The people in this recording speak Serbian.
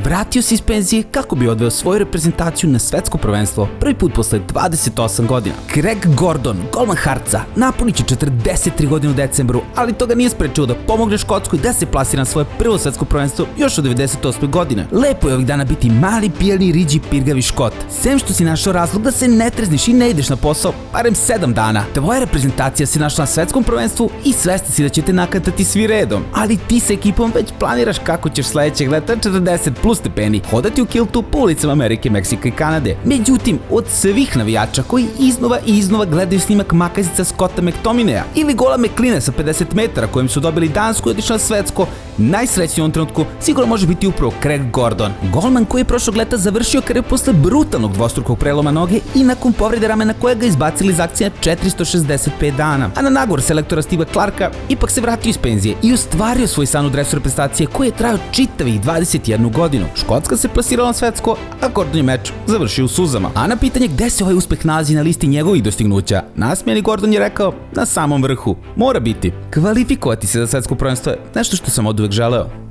Vratio se iz penzije kako bi odveo svoju reprezentaciju na svetsko prvenstvo prvi put posle 28 godina. Kreg Gordon, golman Hartsa, napunit će 43 godine u decembru, ali to ga nije sprečilo da pomogne Škotskoj da se plasira na svoje prvo svetsko prvenstvo još od 98. godine. Lepo je ovih dana biti mali, pijani, riđi, pirgavi Škot. Sem što si našao razlog da se ne trezniš i ne ideš na posao barem 7 dana. Tvoja reprezentacija se našla na svetskom prvenstvu i svestan si da će te nakatati svi redom. Ali ti sa ekipom već planiraš kako ćeš sledećeg leta 40 plus stepeni hodati u kiltu po ulicama Amerike, Meksika i Kanade. Međutim, od svih navijača koji iznova i iznova gledaju snimak makazica Scotta McTominaya ili gola McLeana sa 50 metara kojim su dobili Dansku i otišli na svetsko, najsrećniji u ovom trenutku sigurno može biti upravo Kreg Gordon. Golman koji je prošlog leta završio karijeru posle brutalnog dvostrukog preloma noge i nakon povrede ramena koja ga izbacila iz akcije 465 dana. A na nagovor selektora Stiva Klarka ipak se vratio iz penzije i ostvario svoj san u dresu reprezentacije koji je trajao čitavih 21 godinu. Škotska se plasirala na svetsko, a Gordon je meč završio u suzama. A na pitanje gde se ovaj uspeh nalazi na listi njegovih dostignuća, nasmijani Gordon je rekao na samom vrhu. Mora biti. Kvalifikovati se za svetsko prvenstvo je nešto što sam oduvek želeo.